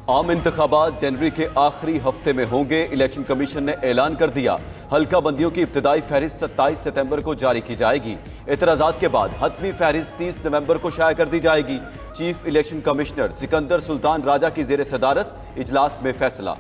आम इंतखाबात जनवरी के आखिरी हफ्ते में होंगे। इलेक्शन कमीशन ने ऐलान कर दिया, हल्का बंदियों की इब्तदाई फहरिस्त 27 सितंबर को जारी की जाएगी। एतराजात के बाद हतमी फहरिस्त 30 नवंबर को शाया कर दी जाएगी। Chief election commissioner Sikandar Sultan Raja की जेर सदारत इजलास में फैसला।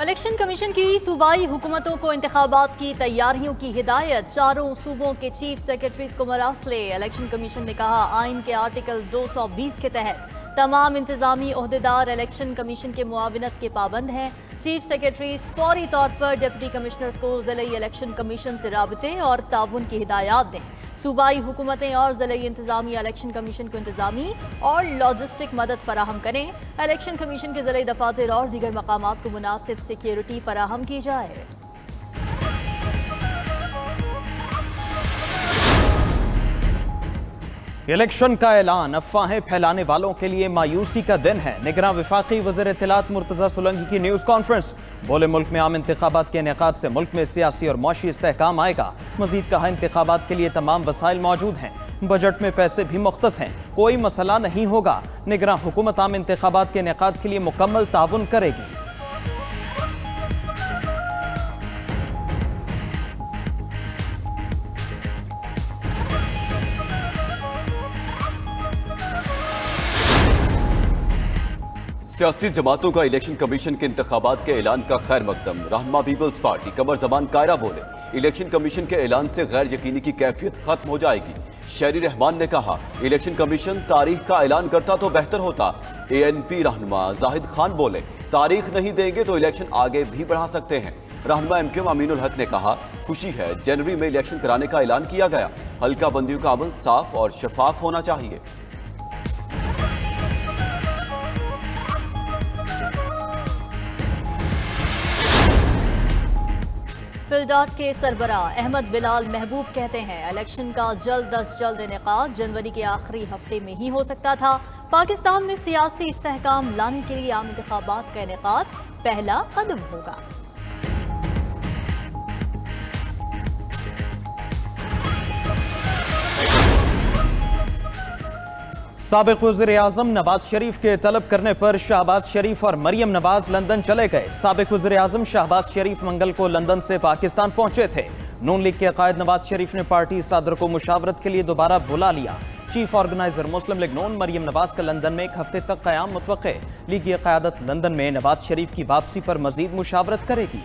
इलेक्शन कमीशन की सूबाई हुकूमतों को इंतखाबात की तैयारियों की हिदायत। चारों सूबों के चीफ सेक्रेटरीज को मरासले। इलेक्शन कमीशन ने कहा, आइन के आर्टिकल 220 के तहत तमाम इंतजामी ओहदेदार इलेक्शन कमीशन के मुआविनत के पाबंद हैं। चीफ सेक्रेटरीज फौरी तौर पर डिप्टी कमिश्नर्स को ज़िले इलेक्शन कमीशन से राबते और ताउन की हिदायत दें। सूबाई हुकूमतें और ज़िले इंतजामी इलेक्शन कमीशन को इंतजामी और लॉजिस्टिक मदद फराहम करें। इलेक्शन कमीशन के ज़िले दफातर और दीगर मकामात को मुनासिब सिक्योरिटी फराहम की जाए। इलेक्शन का ऐलान अफवाहें फैलाने वालों के लिए मायूसी का दिन है। निगरान वफाकी वज़ीर इत्तलात मुर्तज़ा सोलंकी की न्यूज़ कॉन्फ्रेंस। बोले, मुल्क में आम इंतखाबात के इनेकाद से मुल्क में सियासी और मौशी इस्तेहकाम आएगा। मजीद कहा, इंतखाबात के लिए तमाम वसाइल मौजूद हैं, बजट में पैसे भी मुख्तस हैं, कोई मसला नहीं होगा। निगरान हुकूमत आम इंतखाबात के इनेकाद के लिए मुकम्मल ताउन करेगी। सियासी जमातों का इलेक्शन कमीशन के इंतखाबात के ऐलान का खैर मकदम। रहनुमा पीपल्स पार्टी कमर जमान कायरा बोले, इलेक्शन कमीशन के ऐलान से गैर यकीनी की कैफियत खत्म हो जाएगी। शहरी रहमान ने कहा, इलेक्शन कमीशन तारीख का ऐलान करता तो बेहतर होता। ANP रहनुमा जाहिद खान बोले, तारीख नहीं देंगे तो इलेक्शन आगे भी बढ़ा सकते हैं। रहनुमा MQM अमीनुल हक ने कहा, खुशी है जनवरी में इलेक्शन कराने का ऐलान किया गया। हल्का बंदियों का अमल साफ और शफाफ होना चाहिए। फिलडाट के सरबराह अहमद बिलाल महबूब कहते हैं, इलेक्शन का जल्द अज जल्द इनेकाद जनवरी के आखिरी हफ्ते में ही हो सकता था। पाकिस्तान में सियासी इस्तेहकाम लाने के लिए आम इंतखाबात का इनेकाद पहला कदम होगा। साबिक वज़ीर-ए-आज़म नवाज शरीफ के तलब करने पर शहबाज शरीफ और मरियम नवाज लंदन चले गए। साबिक वज़ीर-ए-आज़म शहबाज शरीफ मंगल को लंदन से पाकिस्तान पहुंचे थे। नून लीग के कायद नवाज शरीफ ने पार्टी सदर को मुशावरत के लिए दोबारा बुला लिया। चीफ ऑर्गेनाइजर मुस्लिम लीग नून मरियम नवाज का लंदन में 1 हफ्ते तक क़याम मुतवक्के। लीगी क़यादत लंदन में नवाज शरीफ की वापसी पर मजीद मुशावरत करेगी।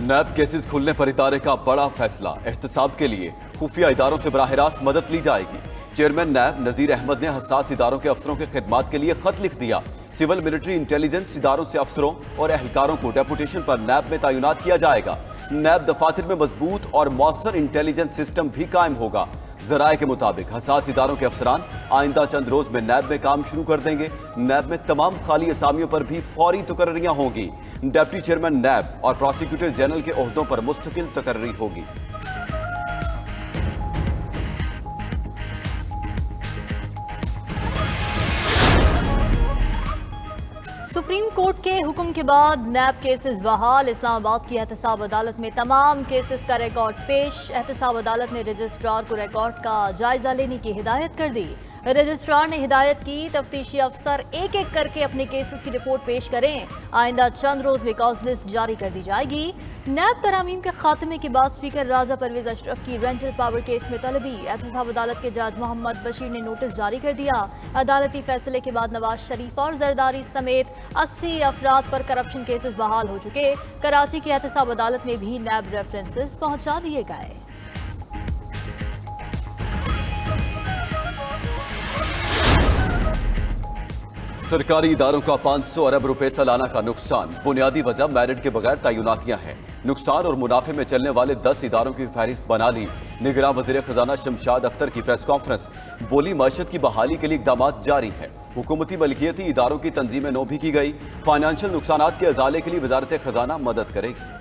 नैब केसेस खुलने पर इदारे का बड़ा फैसला। एहतसाब के लिए खुफिया इदारों से बराह रास्त मदद ली जाएगी। चेयरमैन नैब नज़ीर अहमद ने हसास इदारों के अफसरों के खिदमात के लिए खत लिख दिया। सिविल मिलिट्री इंटेलिजेंस इदारों से अफसरों और एहलकारों को डेपुटेशन पर नैब में तैनात किया जाएगा। नैब दफातर में मजबूत और मौसर इंटेलिजेंस सिस्टम भी कायम होगा। जराए के मुताबिक हसास इदारों के अफसरान आइंदा चंद रोज में नैब में काम शुरू कर देंगे। नैब में तमाम खाली असामियों पर भी फौरी तकर्रियां होंगी। डिप्टी चेयरमैन नैब और प्रोसिक्यूटर जनरल के ओहदों पर मुस्तकिल तकर्री होगी। सुप्रीम कोर्ट के हुक्म के बाद नैब केसेस बहाल। इस्लामाबाद की एहतसाब अदालत में तमाम केसेस का रिकॉर्ड पेश। एहतसाब अदालत ने रजिस्ट्रार को रिकॉर्ड का जायजा लेने की हिदायत कर दी। रजिस्ट्रार ने हिदायत की, तफ्तीशी अफसर एक एक करके अपने केसेस की रिपोर्ट पेश करें। आइंदा चंद रोज में कॉज लिस्ट जारी कर दी जाएगी। नैब तरामीम के खात्मे के बाद स्पीकर राजा परवेज अशरफ की रेंटल पावर केस में तलबी। एहतसाब अदालत के जज मोहम्मद बशीर ने नोटिस जारी कर दिया। अदालती फैसले के बाद नवाज शरीफ और जरदारी समेत 80 अफराद पर करप्शन केसेस बहाल हो चुके। कराची की एहतसाब अदालत में भी नैब रेफरेंसेस पहुंचा दिए गए। सरकारी इदारों का 500 अरब रुपए सालाना का नुकसान। बुनियादी वजह मेरिट के बगैर तैनातियां हैं। नुकसान और मुनाफे में चलने वाले 10 इदारों की फहरिस्त बना ली। निगरान वज़ीर खजाना शमशाद अख्तर की प्रेस कॉन्फ्रेंस। बोली, मईशत की बहाली के लिए इकदाम जारी है। हुकूमती मलकियती इदारों की तंजीमें नो भी की गई। फाइनेंशियल नुकसान के अजाले के लिए वजारत खजाना मदद करेगी।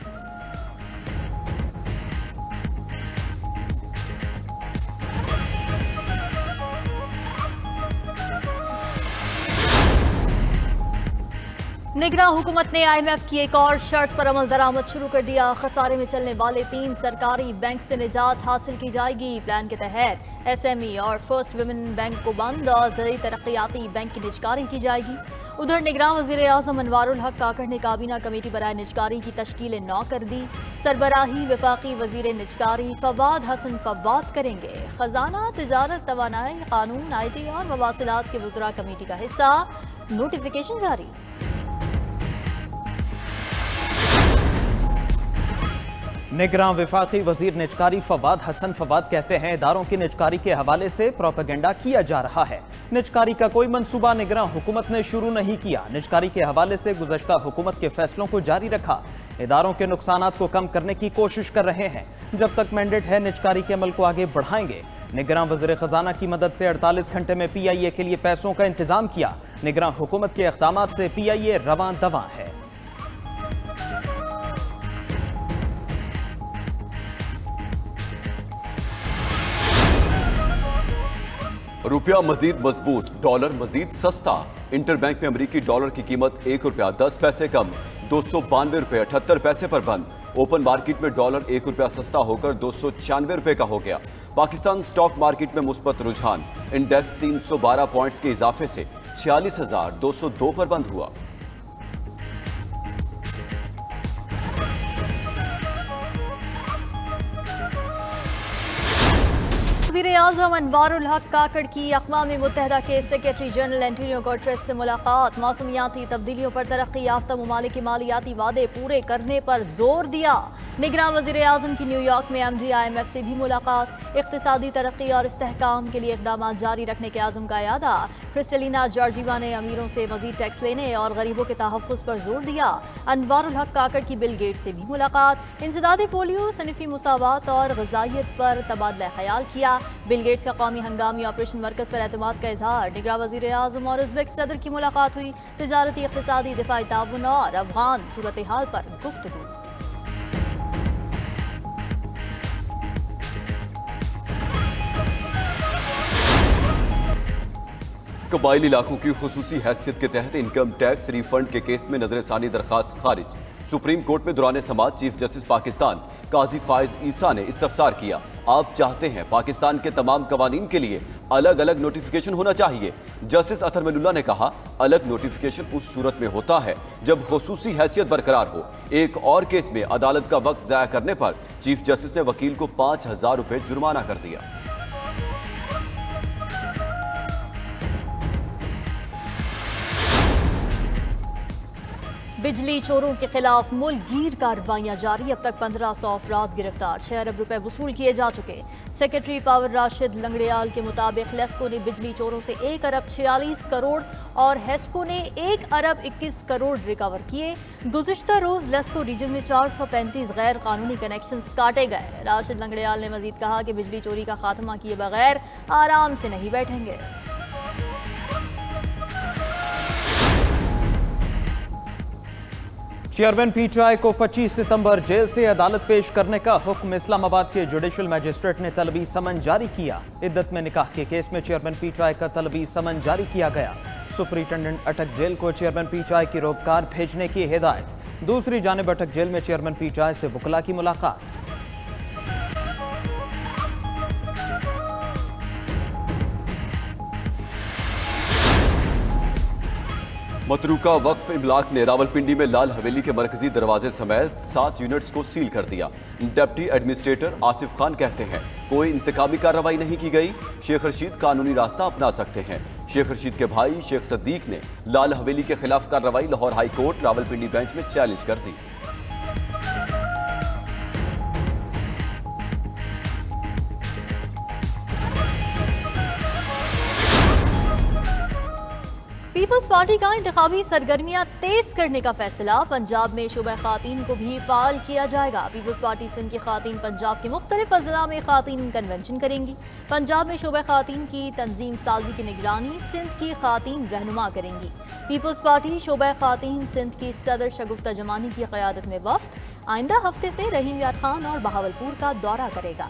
निगरां हुकूमत ने IMF की एक और शर्त पर अमल दरामद शुरू कर दिया। खसारे में चलने वाले 3 सरकारी बैंक से निजात हासिल की जाएगी। प्लान के तहत SME और फर्स्ट वुमेन बैंक को बंद और ज़रूरी तरक्याती बैंक की निजकारी की जाएगी। उधर निगरां वज़ीर आज़म अनवारुल हक काकड़ ने काबीना कमेटी बराए निजकारी की तश्कील 9 कर दी। सरबराही वफाकी वज़ीर निजकारी फवाद हसन फवाद करेंगे। खजाना, तिजारत, तवानाई, कानून, IT और मवासिलात के वज़रा कमेटी का हिस्सा। नोटिफिकेशन जारी। निगरां वफाकी वजीर निजकारी फवाद हसन फवाद कहते हैं इदारों की निजकारी के हवाले से प्रोपेगेंडा किया जा रहा है। निजकारी का कोई मंसूबा निगरां हुकूमत ने शुरू नहीं किया। निजकारी के हवाले से गुज़श्ता हुकूमत के फैसलों को जारी रखा। इदारों के नुकसानात को कम करने की कोशिश कर रहे हैं। जब तक मैंडेट है निजकारी के अमल को आगे बढ़ाएंगे। निगरां वज़ीर खजाना की मदद से 48 घंटे में PIA के लिए पैसों का इंतजाम किया। निगरां हुकूमत के इक़दामात से PIA रवां दवां है। रुपया मजीद मजबूत, डॉलर मजीद सस्ता। इंटरबैंक में अमरीकी डॉलर की कीमत ₹1.10 कम, 292 रुपये 78 पैसे पर बंद। ओपन मार्केट में डॉलर ₹1 सस्ता होकर 296 रुपये का हो गया। पाकिस्तान स्टॉक मार्केट में मुस्बत रुझान, इंडेक्स 312 पॉइंट्स के इजाफे से 46,202 पर बंद हुआ। वज़ीर आज़म अनवारुल हक काकड़ की अक़वाम मुत्तहिदा के सेक्रेटरी जनरल एंटोनियो गुटेरेस से मुलाकात। मौसमियाती तब्दीलियों पर तरक्की याफ्ता ममालिक के मालियाती वादे पूरे करने पर जोर दिया। निगरां वज़ीर आज़म की न्यूयॉर्क में MD IMF से भी मुलाकात। इक़्तिसादी तरक्की और इस्तेहकाम के लिए इक़दाम जारी रखने के आज़म का यादा। क्रिस्टलिना जॉर्जीवा ने अमीरों से मज़ीद टैक्स लेने और गरीबों के तहफ़्फ़ुज़ पर जोर दिया। अनवारुल हक काकड़ की बिल गेट्स से भी मुलाकात। इंसदादी पोलियो, सनफ़ी मुसावात और ग़िज़ाइयत पर तबादला ख़याल किया। बिल गेट्स का कौमी हंगामी ऑपरेशन मरकज़ पर एतमाद का इजहार। निगरां वज़ीर आज़म और उज़्बेक सदर की मुलाकात हुई। तिजारती, इक़्तिसादी, दिफ़ाई ताउन और अफ़गान सूरत हाल पर गुफ्तगू। कबाइली इलाकों की खुसूसी हैसियत के तहत इनकम टैक्स रिफंड के केस में नजरसानी दरखास्त खारिज। सुप्रीम कोर्ट में दौरान समाअत चीफ जस्टिस पाकिस्तान काजी फाइज ईसा ने इस्तफसार किया। आप चाहते हैं पाकिस्तान के तमाम कवानीन के लिए अलग अलग नोटिफिकेशन होना चाहिए। जस्टिस अतर मिनुल्लाह ने कहा, अलग नोटिफिकेशन उस सूरत में होता है जब खुसूसी हैसियत बरकरार हो। एक और केस में अदालत का वक्त ज़ाया करने पर चीफ जस्टिस ने वकील को 5,000 रुपये जुर्माना कर दिया। बिजली चोरों के खिलाफ मुल्कगीर कार्रवाइयां जारी। अब तक 1500 अफराद गिरफ्तार, 6 अरब रुपए वसूल किए जा चुके। सेक्रेटरी पावर राशिद लंगड़ियाल के मुताबिक लेस्को ने बिजली चोरों से 1 अरब 46 करोड़ और हेस्को ने 1 अरब 21 करोड़ रिकवर किए। गुज़िश्ता रोज लेस्को रीजन में 435 गैर कानूनी कनेक्शंस काटे गए। राशिद लंगड़ियाल ने मजीद कहा कि बिजली चोरी का खात्मा किए बगैर आराम से नहीं बैठेंगे। चेयरमैन PTI को 25 सितंबर जेल से अदालत पेश करने का हुक्म। इस्लामाबाद के जुडिशल मजिस्ट्रेट ने तलबी समन जारी किया। इद्दत में निकाह के केस में चेयरमैन PTI का तलबी समन जारी किया गया। सुपरिटेंडेंट अटक जेल को चेयरमैन PTI की रोबकार भेजने की हिदायत। दूसरी जानिब अटक जेल में चेयरमैन PTI से वकला की मुलाकात। मतरूका वक्फ इमलाक ने रावलपिंडी में लाल हवेली के मरकजी दरवाजे समेत 7 यूनिट्स को सील कर दिया। डिप्टी एडमिनिस्ट्रेटर आसिफ खान कहते हैं, कोई इंतकामी कार्रवाई नहीं की गई। शेख रशीद कानूनी रास्ता अपना सकते हैं। शेख रशीद के भाई शेख सद्दीक ने लाल हवेली के खिलाफ कार्रवाई Lahore high court Rawalpindi bench में चैलेंज कर दी। पीपल्स पार्टी का इंतखाबी सरगर्मियां तेज करने का फैसला। पंजाब में शोबा खातीन को भी फाल किया जाएगा। पीपल्स पार्टी सिंध की खातीन पंजाब के मुख्तलिफ अजला में खातीन कन्वेंशन करेंगी। पंजाब में शोबा खातीन की तंजीम साजी की निगरानी सिंध की खातीन रहनुमा करेंगी। पीपल्स पार्टी शोबा खातीन सिंध की सदर शगुफ्ता जमानी की क़यादत में वफ्द आइंदा हफ्ते से रहीम यार खान और बहावलपुर का दौरा करेगा।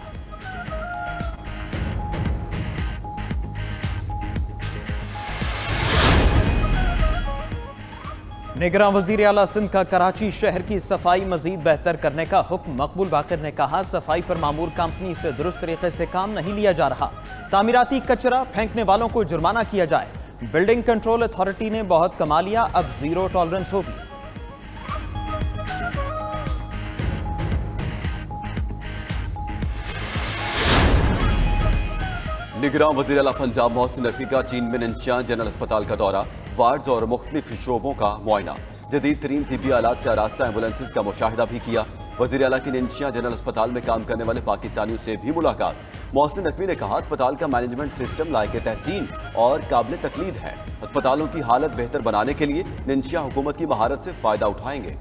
निगरां वजीर आला सिंध का कराची शहर की सफाई मजीद बेहतर करने का हुक्म। मकबूल बाकर ने कहा, सफाई पर मामूर कंपनी से दुरुस्त तरीके से काम नहीं लिया जा रहा। तामीराती कचरा फेंकने वालों को जुर्माना किया जाए। बिल्डिंग कंट्रोल अथॉरिटी ने बहुत कमा लिया, अब जीरो टॉलरेंस होगी। निगरान वज़ीर आला पंजाब मोहसिन नकवी का चीन में नंशियान जनरल अस्पताल का दौरा, वार्ड्स और मुख्तलिफ शोबों का मुआयना, जदीद तरीन तिब्बी आलात से आरास्ता एम्बुलेंसेज का मुशाहिदा भी किया। वज़ीर आला की नंशियान जनरल अस्पताल में काम करने वाले पाकिस्तानियों से भी मुलाकात। मोहसिन नकवी ने कहा, अस्पताल का मैनेजमेंट सिस्टम लायक तहसीन और काबिल तकलीद है। अस्पतालों की हालत बेहतर बनाने के लिए नंशिया हुकूमत की महारत से फायदा उठाएंगे।